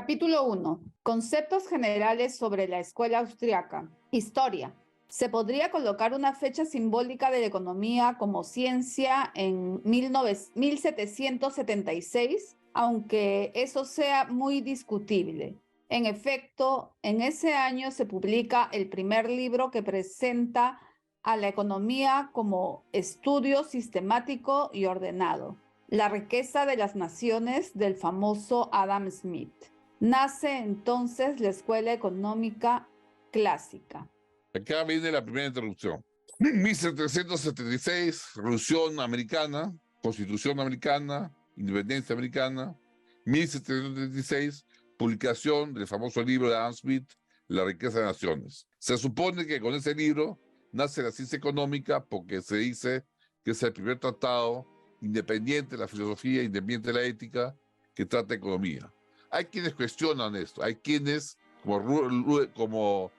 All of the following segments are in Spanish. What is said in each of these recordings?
Capítulo 1. Conceptos generales sobre la escuela austriaca. Historia. Se podría colocar una fecha simbólica de la economía como ciencia en 1776, aunque eso sea muy discutible. En efecto, en ese año se publica el primer libro que presenta a la economía como estudio sistemático y ordenado. La riqueza de las naciones del famoso Adam Smith. Nace entonces la escuela económica clásica. Acá viene la primera introducción. 1776, Revolución Americana, Constitución Americana, Independencia Americana. 1776, publicación del famoso libro de Adam Smith, La riqueza de naciones. Se supone que con ese libro nace la ciencia económica porque se dice que es el primer tratado independiente de la filosofía, independiente de la ética, que trata economía. Hay quienes cuestionan esto, hay quienes, como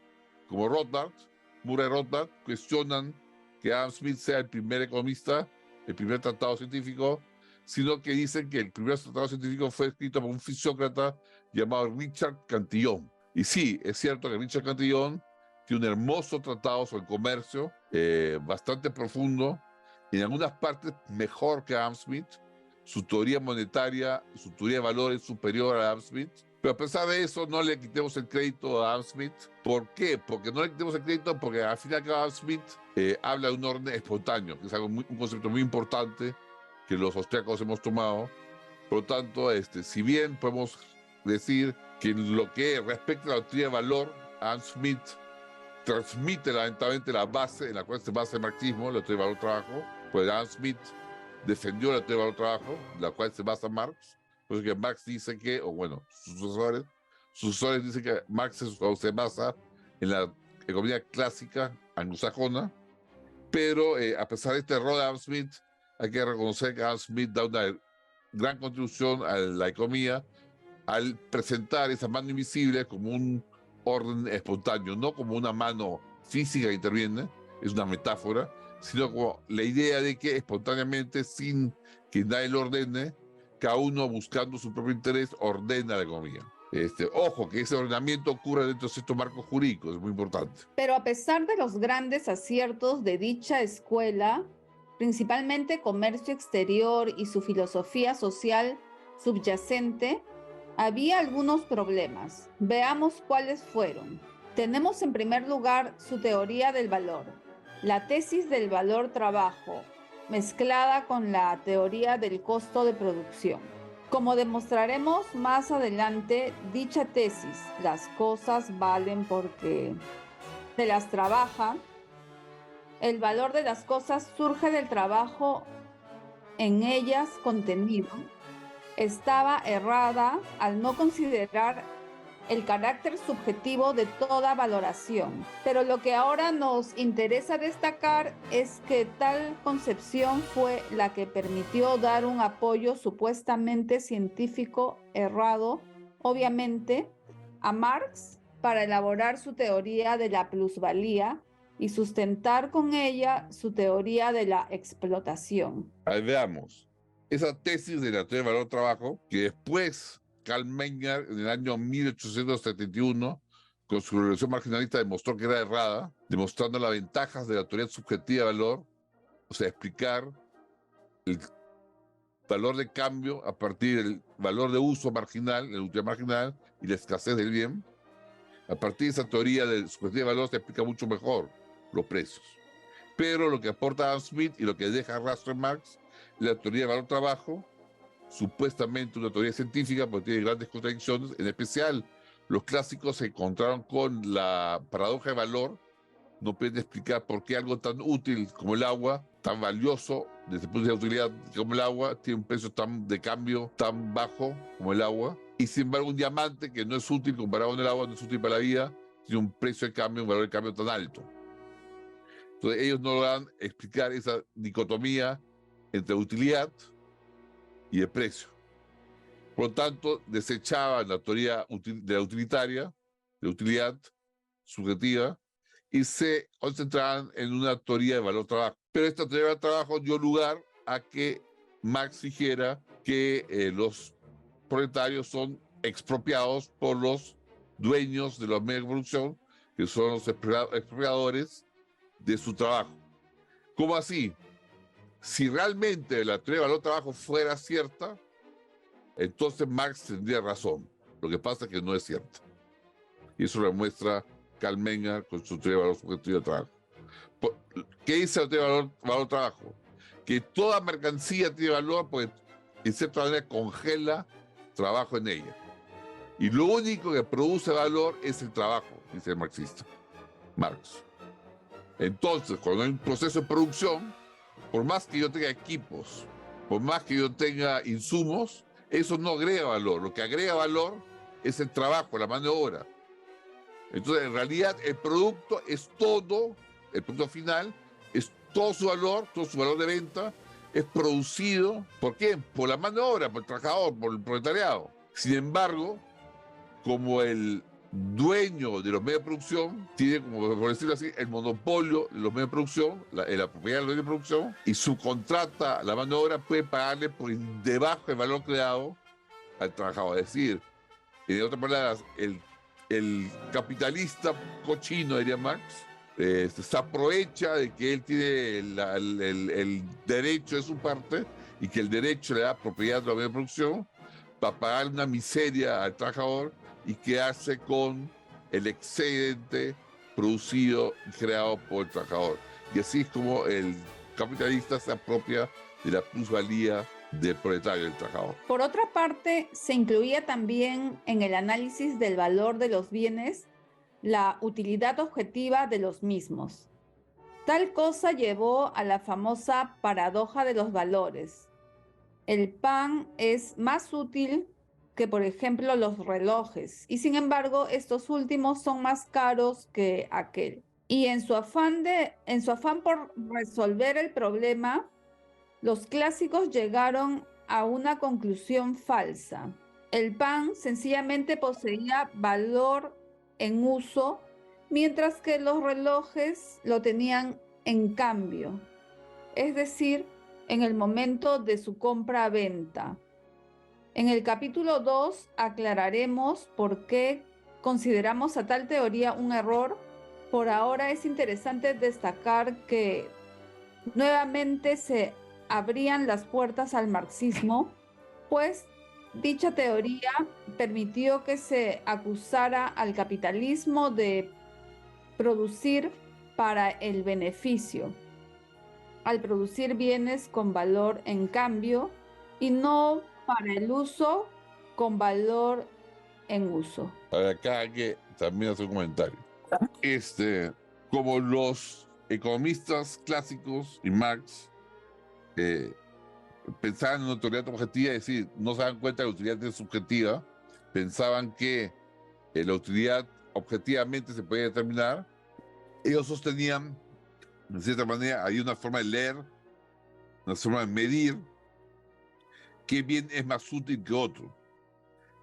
Rothbard, Murray Rothbard, cuestionan que Adam Smith sea el primer economista, el primer tratado científico, sino que dicen que el primer tratado científico fue escrito por un fisiócrata llamado Richard Cantillon. Y sí, es cierto que Richard Cantillon tiene un hermoso tratado sobre el comercio, bastante profundo, en algunas partes mejor que Adam Smith. Su teoría monetaria, su teoría de valor es superior a Adam Smith. Pero a pesar de eso, no le quitemos el crédito a Adam Smith. ¿Por qué? Porque no le quitemos el crédito porque al final Adam Smith habla de un orden espontáneo, que es un concepto muy importante que los austriacos hemos tomado. Por lo tanto, si bien podemos decir que en lo que respecta a la teoría de valor, Adam Smith transmite lamentablemente la base en la cual se basa el marxismo, la teoría de valor-trabajo, pues Adam Smith defendió la teoría de valor-trabajo, la cual se basa Marx. Por eso que Marx dice que, o bueno, sus sucesores dicen que Marx se basa en la economía clásica anglosajona, pero a pesar de este error de Adam Smith, hay que reconocer que Adam Smith da una gran contribución a la economía al presentar esa mano invisible como un orden espontáneo, no como una mano física que interviene, es una metáfora, sino como la idea de que espontáneamente, sin que nadie lo ordene, cada uno buscando su propio interés, ordena la economía. Ojo, que ese ordenamiento ocurre dentro de ciertos marcos jurídicos, es muy importante. Pero a pesar de los grandes aciertos de dicha escuela, principalmente comercio exterior y su filosofía social subyacente, había algunos problemas. Veamos cuáles fueron. Tenemos en primer lugar su teoría del valor, la tesis del valor-trabajo, mezclada con la teoría del costo de producción. Como demostraremos más adelante, dicha tesis, las cosas valen porque se las trabaja, el valor de las cosas surge del trabajo en ellas contenido, estaba errada al no considerar el carácter subjetivo de toda valoración. Pero lo que ahora nos interesa destacar es que tal concepción fue la que permitió dar un apoyo supuestamente científico errado, obviamente, a Marx para elaborar su teoría de la plusvalía y sustentar con ella su teoría de la explotación. Ahí veamos. Esa tesis de la teoría del valor-trabajo, que después Karl Menger, en el año 1871, con su revolución marginalista, demostró que era errada, demostrando las ventajas de la teoría subjetiva de valor, o sea, explicar el valor de cambio a partir del valor de uso marginal, la utilidad marginal y la escasez del bien. A partir de esa teoría de subjetiva de valor se explica mucho mejor los precios. Pero lo que aporta Adam Smith y lo que deja rastro en Marx, la teoría del valor-trabajo, supuestamente una teoría científica, porque tiene grandes contradicciones. En especial, los clásicos se encontraron con la paradoja de valor. No pueden explicar por qué algo tan útil como el agua, tan valioso desde el punto de vista de utilidad como el agua, tiene un precio de cambio tan bajo como el agua. Y sin embargo, un diamante que no es útil comparado con el agua, no es útil para la vida, tiene un precio de cambio, un valor de cambio tan alto. Entonces, ellos no logran explicar esa dicotomía entre utilidad y el precio. Por lo tanto, desechaban la teoría de la utilitaria, de utilidad subjetiva, y se concentraban en una teoría de valor-trabajo. Pero esta teoría de valor-trabajo dio lugar a que Marx dijera que los proletarios son expropiados por los dueños de los medios de producción, que son los expropiadores de su trabajo. ¿Cómo así? Si realmente la teoría del valor trabajo fuera cierta, entonces Marx tendría razón. Lo que pasa es que no es cierto. Y eso lo demuestra Karl Menger con su teoría de valor subjetivo de trabajo. ¿Qué dice la teoría de valor trabajo? Que toda mercancía tiene valor porque, en cierta manera, congela trabajo en ella. Y lo único que produce valor es el trabajo, dice el marxista, Marx. Entonces, cuando hay un proceso de producción, por más que yo tenga equipos, por más que yo tenga insumos, eso no agrega valor. Lo que agrega valor es el trabajo, la mano de obra. Entonces, en realidad, el producto es todo, el producto final, es todo su valor de venta, es producido, ¿por quién? Por la mano de obra, por el trabajador, por el proletariado. Sin embargo, como el dueño de los medios de producción tiene, como por decirlo así, el monopolio de los medios de producción, la propiedad de los medios de producción, y subcontrata la mano de obra, puede pagarle por debajo del valor creado al trabajador. Es decir, en otras palabras, el capitalista cochino, diría Marx, se aprovecha de que él tiene el derecho de su parte y que el derecho le da propiedad de los medios de producción para pagar una miseria al trabajador y quedarse con el excedente producido y creado por el trabajador. Y así es como el capitalista se apropia de la plusvalía del proletario, del trabajador. Por otra parte, se incluía también en el análisis del valor de los bienes la utilidad objetiva de los mismos. Tal cosa llevó a la famosa paradoja de los valores. El pan es más útil que, por ejemplo, los relojes, y sin embargo, estos últimos son más caros que aquel. Y en su afán por resolver el problema, los clásicos llegaron a una conclusión falsa. El pan sencillamente poseía valor en uso, mientras que los relojes lo tenían en cambio, es decir, en el momento de su compra-venta. En el capítulo 2 aclararemos por qué consideramos a tal teoría un error. Por ahora es interesante destacar que nuevamente se abrían las puertas al marxismo, pues dicha teoría permitió que se acusara al capitalismo de producir para el beneficio, al producir bienes con valor en cambio y no para el uso con valor en uso. Acá hay que también hacer un comentario. Como los economistas clásicos y Marx pensaban en una utilidad objetiva, es decir, no se dan cuenta de la utilidad es subjetiva, pensaban que la utilidad objetivamente se podía determinar. Ellos sostenían, de cierta manera, hay una forma de leer, una forma de medir qué bien es más útil que otro.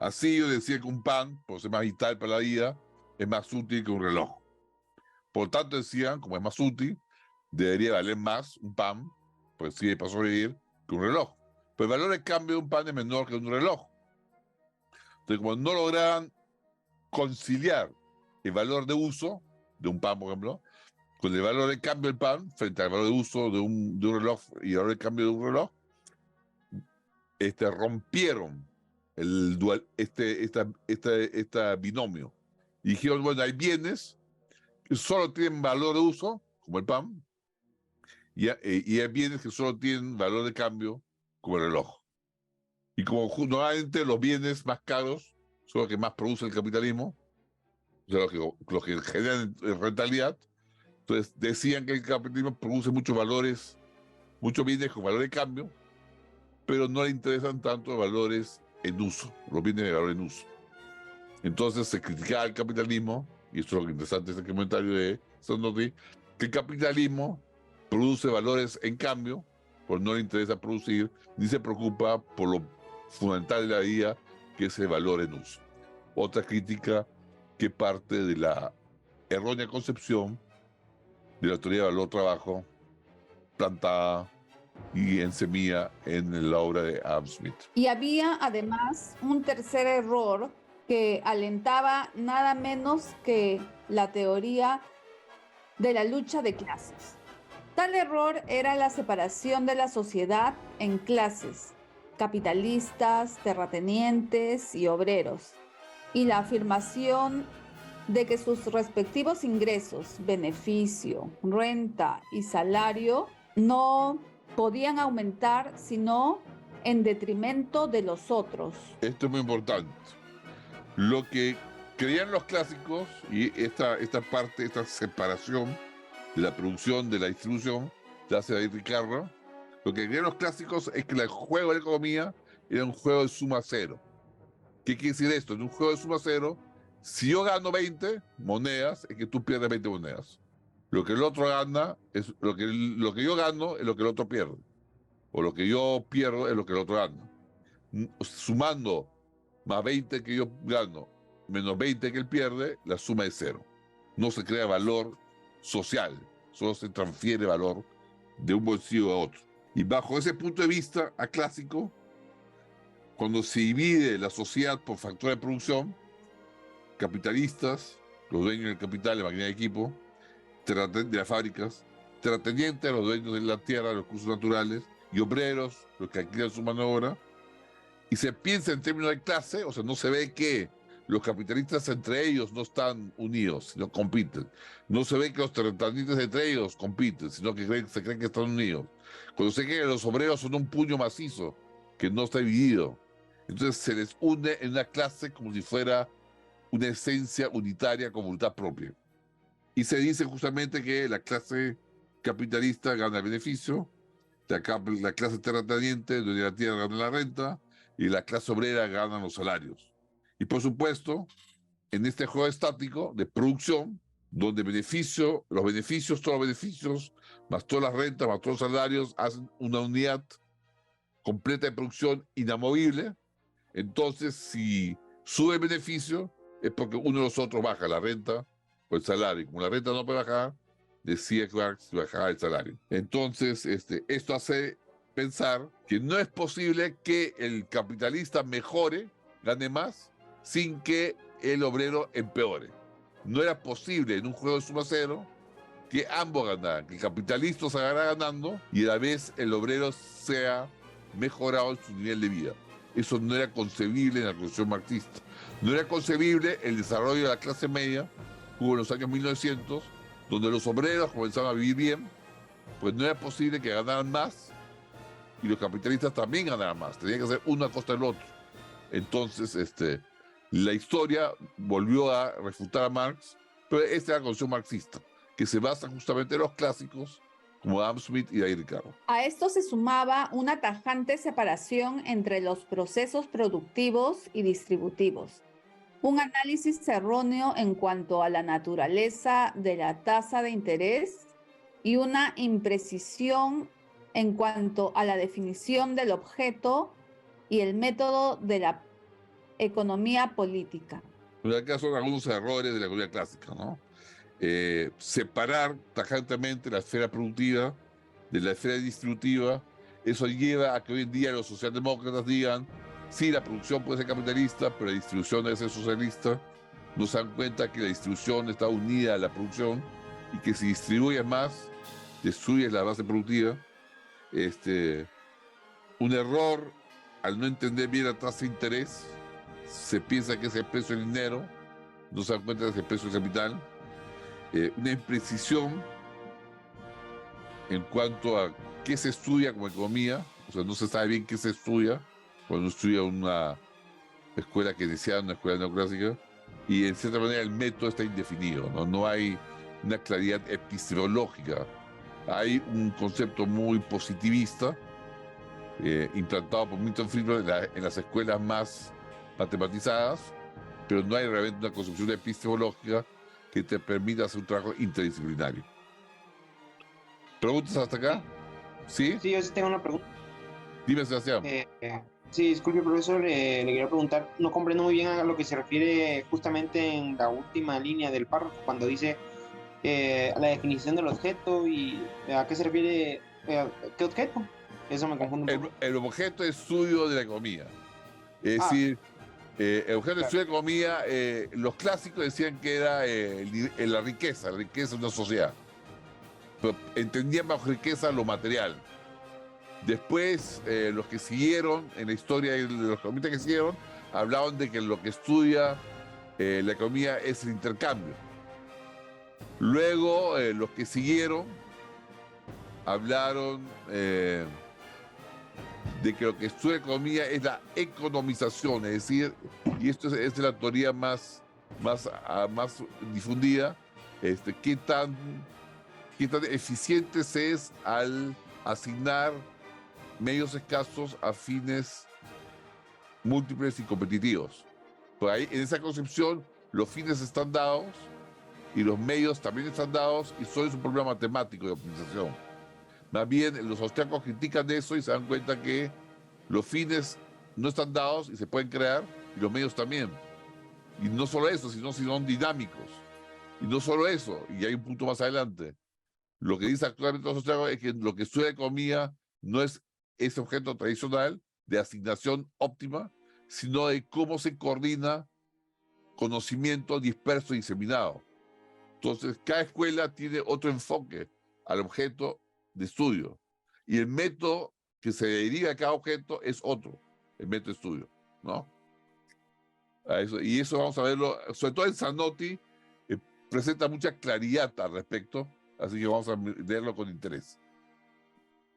Así yo decía que un pan, por ser más vital para la vida, es más útil que un reloj. Por tanto decían, como es más útil, debería valer más un pan, pues sirve para sobrevivir, que un reloj. Pero el valor de cambio de un pan es menor que un reloj. Entonces, como no lograban conciliar el valor de uso de un pan, por ejemplo, con el valor de cambio del pan frente al valor de uso de un reloj y el valor de cambio de un reloj, rompieron el esta binomio. Y dijeron, bueno, hay bienes que solo tienen valor de uso, como el pan, y hay bienes que solo tienen valor de cambio, como el reloj. Y como normalmente los bienes más caros son los que más produce el capitalismo, o sea, los que generan rentabilidad, entonces decían que el capitalismo produce muchos valores, muchos bienes con valor de cambio, pero no le interesan tanto los valores en uso, los bienes de valor en uso. Entonces se criticaba al capitalismo, y esto es lo interesante de este comentario de Sandotti, que el capitalismo produce valores en cambio, pues no le interesa producir, ni se preocupa por lo fundamental de la vida, que es el valor en uso. Otra crítica que parte de la errónea concepción de la teoría del valor trabajo plantada y en semilla en la obra de Adam Smith. Y había además un tercer error que alentaba nada menos que la teoría de la lucha de clases. Tal error era la separación de la sociedad en clases, capitalistas, terratenientes y obreros, y la afirmación de que sus respectivos ingresos, beneficio, renta y salario no podían aumentar sino en detrimento de los otros. Esto es muy importante. Lo que creían los clásicos, y esta parte, esta separación de la producción, de la distribución, la hace David Ricardo, lo que creían los clásicos es que el juego de la economía era un juego de suma cero. ¿Qué quiere decir esto? En un juego de suma cero, si yo gano 20 monedas, es que tú pierdes 20 monedas. Lo que el otro gana es lo que yo gano es lo que el otro pierde. O lo que yo pierdo es lo que el otro gana. Sumando más 20 que yo gano, menos 20 que él pierde, la suma es cero. No se crea valor social, solo se transfiere valor de un bolsillo a otro. Y bajo ese punto de vista aclásico, cuando se divide la sociedad por factores de producción, capitalistas, los dueños del capital, la maquinaria de equipo, de las fábricas, terratenientes, los dueños de la tierra, de los recursos naturales, y obreros, los que alquilan su mano de obra, y se piensa en términos de clase, o sea, no se ve que los capitalistas entre ellos no están unidos, sino compiten. No se ve que los terratenientes entre ellos compiten, sino que se creen que están unidos. Cuando se cree que los obreros son un puño macizo, que no está dividido, entonces se les une en una clase como si fuera una esencia unitaria con voluntad propia. Y se dice justamente que la clase capitalista gana el beneficio, la clase terrateniente de la tierra gana la renta y la clase obrera gana los salarios. Y por supuesto, en este juego estático de producción, donde los beneficios, todos los beneficios, más todas las rentas, más todos los salarios, hacen una unidad completa de producción inamovible. Entonces, si sube el beneficio, es porque uno de los otros baja la renta o el salario. Y como la renta no puede bajar, decía Marx bajar el salario. Entonces, esto hace pensar que no es posible que el capitalista mejore, gane más, sin que el obrero empeore. No era posible en un juego de suma cero que ambos ganaran, que el capitalista se agarra ganando y a la vez el obrero sea mejorado en su nivel de vida. Eso no era concebible en la revolución marxista. No era concebible el desarrollo de la clase media, hubo en los años 1900, donde los obreros comenzaban a vivir bien, pues no era posible que ganaran más y los capitalistas también ganaran más. Tenían que hacer una a costa del otro. Entonces, la historia volvió a refutar a Marx, pero esta era la concepción marxista, que se basa justamente en los clásicos como Adam Smith y David Ricardo. A esto se sumaba una tajante separación entre los procesos productivos y distributivos, un análisis erróneo en cuanto a la naturaleza de la tasa de interés y una imprecisión en cuanto a la definición del objeto y el método de la economía política. Pero acá son algunos errores de la economía clásica, ¿no? Separar tajantemente la esfera productiva de la esfera distributiva, eso lleva a que hoy en día los socialdemócratas digan, sí, la producción puede ser capitalista, pero la distribución debe ser socialista. No se dan cuenta que la distribución está unida a la producción y que si distribuyes más, destruyes la base productiva. Un error al no entender bien la tasa de interés, se piensa que es el precio del dinero, no se dan cuenta que es el precio del capital. Una imprecisión en cuanto a qué se estudia como economía, o sea, no se sabe bien qué se estudia cuando estudia una escuela keynesiana, una escuela neoclásica, y en cierta manera el método está indefinido, no hay una claridad epistemológica, hay un concepto muy positivista, implantado por Milton Friedman en las escuelas más matematizadas, pero no hay realmente una concepción epistemológica que te permita hacer un trabajo interdisciplinario. ¿Preguntas hasta acá? ¿Sí? Sí, yo sí tengo una pregunta. Dime, Sebastián. Sí, disculpe, profesor, le quería preguntar, no comprendo muy bien a lo que se refiere justamente en la última línea del párrafo, cuando dice a la definición del objeto y a qué se refiere, ¿qué objeto? Eso me confunde un poco. El objeto de estudio de la economía. Es Ah, decir, el objeto de claro. estudio de la economía, los clásicos decían que era la riqueza de una sociedad. Pero entendían bajo riqueza lo material. Después, los que siguieron en la historia, de los economistas que siguieron, hablaban de que lo que estudia la economía es el intercambio. Luego, los que siguieron hablaron de que lo que estudia economía es la economización, es decir, y esto es la teoría más difundida, qué tan eficiente se es al asignar medios escasos a fines múltiples y competitivos. Por ahí, en esa concepción, los fines están dados y los medios también están dados y solo es un problema matemático de optimización. Más bien, los austriacos critican eso y se dan cuenta que los fines no están dados y se pueden crear, y los medios también. Y no solo eso, sino son dinámicos. Y no solo eso, y hay un punto más adelante. Lo que dice actualmente los austriacos es que lo que estudia economía no es ese objeto tradicional de asignación óptima, sino de cómo se coordina conocimiento disperso y diseminado. Entonces, cada escuela tiene otro enfoque al objeto de estudio. Y el método que se deriva a cada objeto es otro, el método de estudio, ¿no? Y eso vamos a verlo, sobre todo en Zanotti, presenta mucha claridad al respecto, así que vamos a leerlo con interés.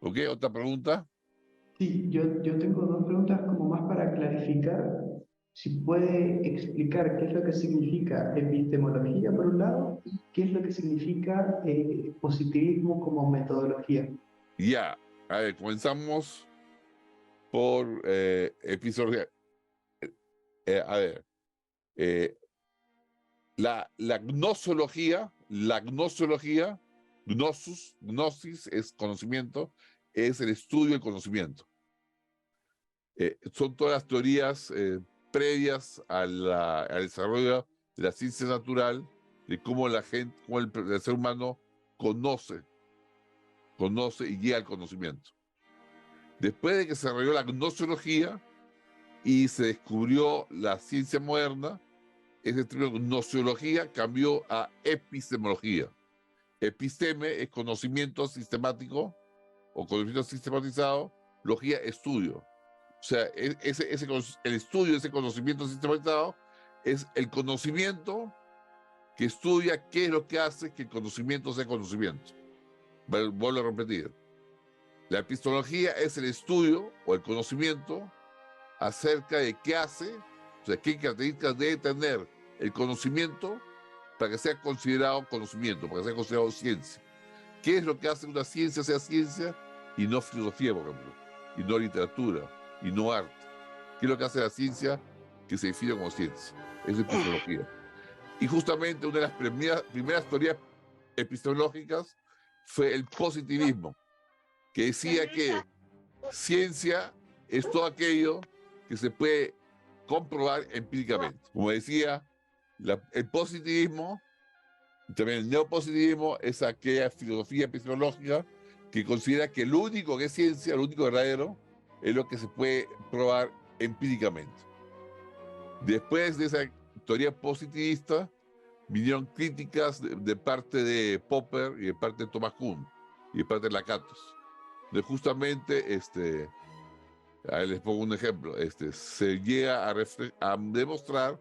¿Ok? ¿Otra pregunta? Sí, yo tengo dos preguntas como más para clarificar. Si puede explicar qué es lo que significa epistemología por un lado y qué es lo que significa positivismo como metodología. Ya, a ver, comenzamos por epistemología. A ver, la gnosología, gnosis es conocimiento, es el estudio del conocimiento. Son todas las teorías previas al desarrollo de la ciencia natural, de cómo el ser humano conoce y llega al conocimiento. Después de que se desarrolló la gnoseología y se descubrió la ciencia moderna, ese término gnoseología cambió a epistemología. Episteme es conocimiento sistemático o conocimiento sistematizado, logía, estudio. O sea, el estudio de ese conocimiento sistematizado es el conocimiento que estudia qué es lo que hace que el conocimiento sea conocimiento. Vuelvo a repetir. La epistemología es el estudio o el conocimiento acerca de qué hace, o sea, qué características debe tener el conocimiento para que sea considerado conocimiento, para que sea considerado ciencia. ¿Qué es lo que hace que una ciencia sea ciencia y no filosofía, por ejemplo, y no literatura, y no arte? ¿Qué es lo que hace la ciencia que se define como ciencia? Eso es epistemología. Y justamente una de las primeras teorías epistemológicas fue el positivismo, que decía que ciencia es todo aquello que se puede comprobar empíricamente. Como decía, el positivismo y también el neopositivismo es aquella filosofía epistemológica que considera que lo único que es ciencia, lo único verdadero, es lo que se puede probar empíricamente. Después de esa teoría positivista, vinieron críticas de parte de Popper y de parte de Thomas Kuhn y de parte de Lakatos. De justamente, les pongo un ejemplo, se llega a demostrar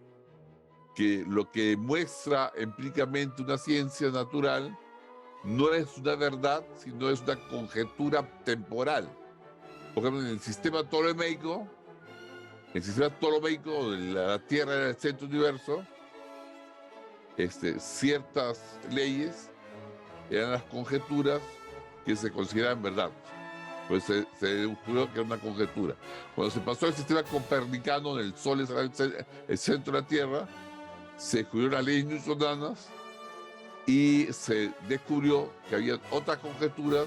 que lo que muestra empíricamente una ciencia natural no es una verdad, sino es una conjetura temporal. Por ejemplo, en el sistema ptolemaico, donde la Tierra era el centro del universo, ciertas leyes eran las conjeturas que se consideraban verdad. Pues se descubrió que era una conjetura. Cuando se pasó al sistema copernicano, donde el Sol es el centro de la Tierra, se descubrieron las leyes newtonianas y se descubrió que había otras conjeturas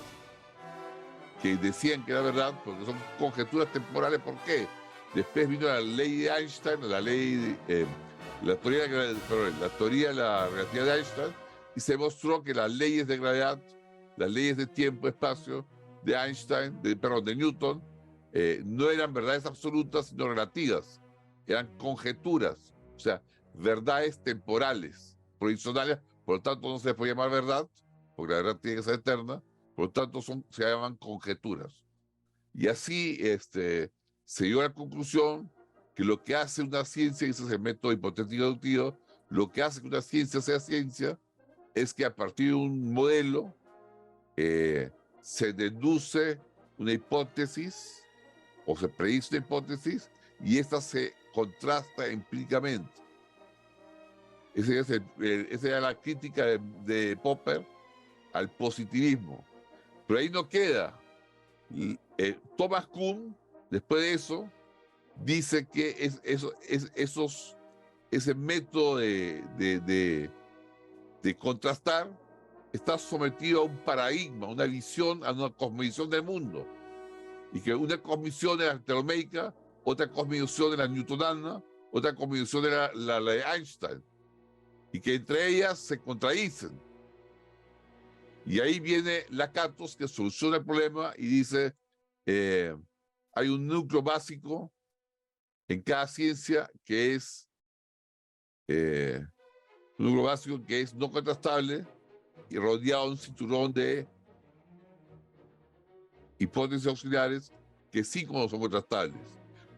que decían que era verdad, porque son conjeturas temporales. ¿Por qué? Después vino la ley de Einstein, la teoría de la relatividad de Einstein, y se mostró que las leyes de gravedad, las leyes de tiempo, espacio, de Einstein, de Newton, no eran verdades absolutas, sino relativas, eran conjeturas, o sea, verdades temporales, provisionales, por lo tanto no se les puede llamar verdad, porque la verdad tiene que ser eterna, por lo tanto se llaman conjeturas. Y así se llegó a la conclusión que lo que hace una ciencia, y ese es el método hipotético deductivo, lo que hace que una ciencia sea ciencia es que a partir de un modelo se deduce una hipótesis o se predice una hipótesis y esta se contrasta empíricamente. Esa era la crítica de Popper al positivismo. Pero ahí no queda. Thomas Kuhn, después de eso, dice que ese método de contrastar está sometido a un paradigma, una visión, a una cosmovisión del mundo. Y que una cosmovisión es la telomeica, otra cosmovisión es la newtoniana, otra cosmovisión es la de Einstein. Y que entre ellas se contradicen. Y ahí viene Lakatos, que soluciona el problema y dice, hay un núcleo básico en cada ciencia que es un núcleo básico que es no contrastable y rodeado de un cinturón de hipótesis auxiliares que sí como son contrastables.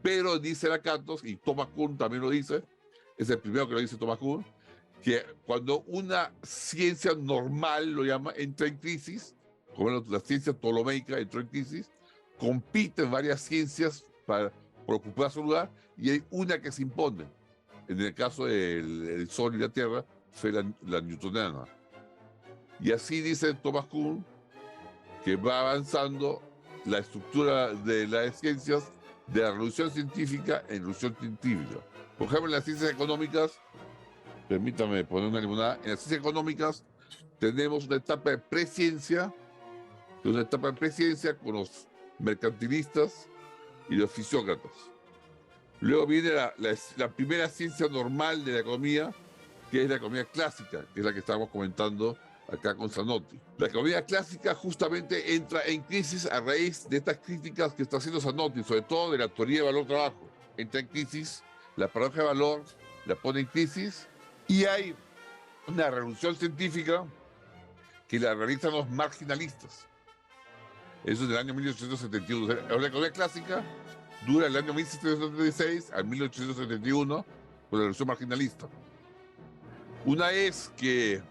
Pero dice Lakatos, y Thomas Kuhn también lo dice, es el primero que lo dice Thomas Kuhn, que cuando una ciencia normal, lo llama, entra en crisis, como la ciencia ptolomeica entró en crisis, compiten varias ciencias por ocupar su lugar y hay una que se impone. En el caso del Sol y la Tierra fue la newtoniana. Y así dice Thomas Kuhn que va avanzando la estructura de las ciencias de la revolución científica en revolución científica. Por ejemplo, en las ciencias económicas, permítame poner una limonada, en las ciencias económicas tenemos una etapa de presciencia, con los mercantilistas y los fisiócratas. Luego viene la primera ciencia normal de la economía, que es la economía clásica, que es la que estábamos comentando acá con Zanotti. La economía clásica justamente entra en crisis a raíz de estas críticas que está haciendo Zanotti, sobre todo de la teoría de valor-trabajo. Entra en crisis, la paradoja de valor la pone en crisis, y hay una revolución científica que la realizan los marginalistas. Eso es del año 1871. La economía clásica dura el año 1776 al 1871 con la revolución marginalista. Una vez que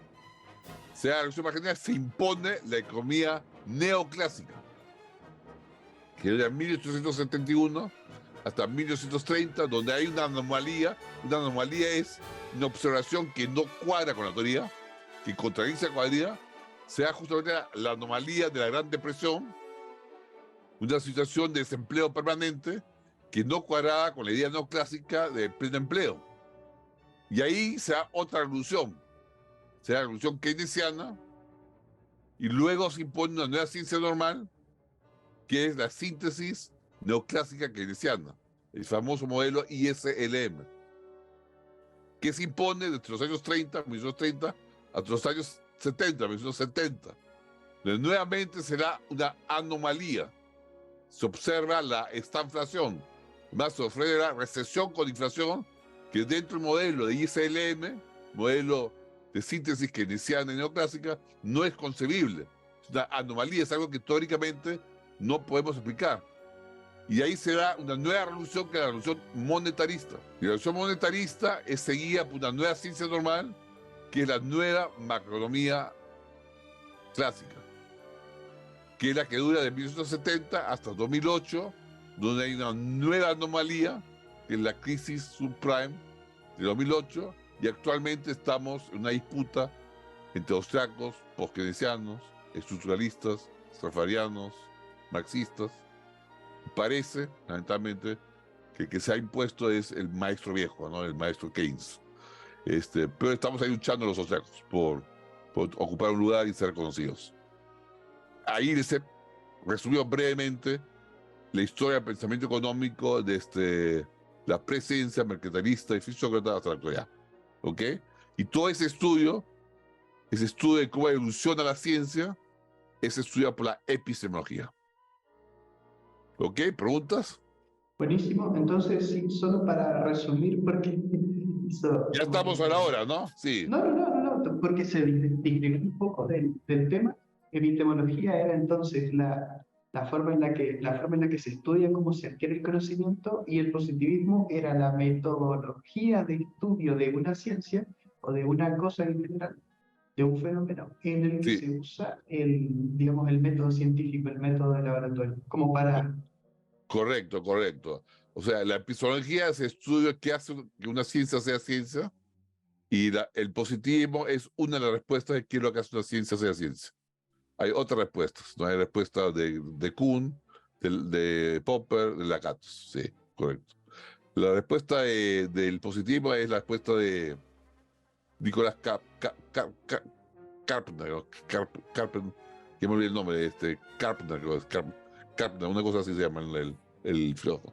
se da la revolución marginalista, se impone la economía neoclásica, que es de 1871 hasta 1930, donde hay una anomalía. Una anomalía es una observación que no cuadra con la teoría, que contradice la teoría. Se da justamente la anomalía de la Gran Depresión, una situación de desempleo permanente que no cuadraba con la idea neoclásica de pleno empleo. Y ahí se da otra revolución. Se da la revolución keynesiana, y luego se impone una nueva ciencia normal, que es la síntesis neoclásica keynesiana, el famoso modelo ISLM, que se impone desde los años 1930, hasta los años 1970, donde nuevamente será una anomalía. Se observa la estanflación, más se ofrece la recesión con inflación, que dentro del modelo de ISLM, modelo de síntesis keynesiana y neoclásica, no es concebible. Es una anomalía, es algo que teóricamente no podemos explicar. Y ahí se da una nueva revolución, que es la revolución monetarista. Y la revolución monetarista es seguida por una nueva ciencia normal, que es la nueva macroeconomía clásica, que es la que dura de 1970 hasta 2008, donde hay una nueva anomalía, que es la crisis subprime de 2008, y actualmente estamos en una disputa entre austriacos, postkeynesianos, estructuralistas, strafarianos, marxistas. Parece, lamentablemente, que el que se ha impuesto es el maestro viejo, ¿no? El maestro Keynes. Pero estamos ahí luchando los austriacos por ocupar un lugar y ser reconocidos. Ahí se resumió brevemente la historia del pensamiento económico desde la presencia mercantilista y fisiócrata hasta la actualidad. ¿Ok? Y todo ese estudio de cómo evoluciona la ciencia, es estudiado por la epistemología. ¿Ok? ¿Preguntas? Buenísimo. Entonces, sí, solo para resumir, porque hizo Ya estamos a la hora, ¿no? Sí, porque se disgregó un poco del tema. Epistemología era entonces la forma en la que se estudia cómo se adquiere el conocimiento, y el positivismo era la metodología de estudio de una ciencia o de una cosa en general, de un fenómeno en el que sí, se usa digamos, el método científico, el método de laboratorio, como co- para... correcto, correcto. O sea, la epistemología es el estudio que hace que una ciencia sea ciencia y el positivismo es una de las respuestas de qué es lo que hace una ciencia sea ciencia. Hay otras respuestas, no hay respuesta de Kuhn, de Popper, de Lakatos, sí, correcto. La respuesta del positivismo es la respuesta de Nicolás Carpenter, ¿no? Carpenter, que me olvidé el nombre, Carpenter, creo que es Carpenter, una cosa así se llama el filósofo.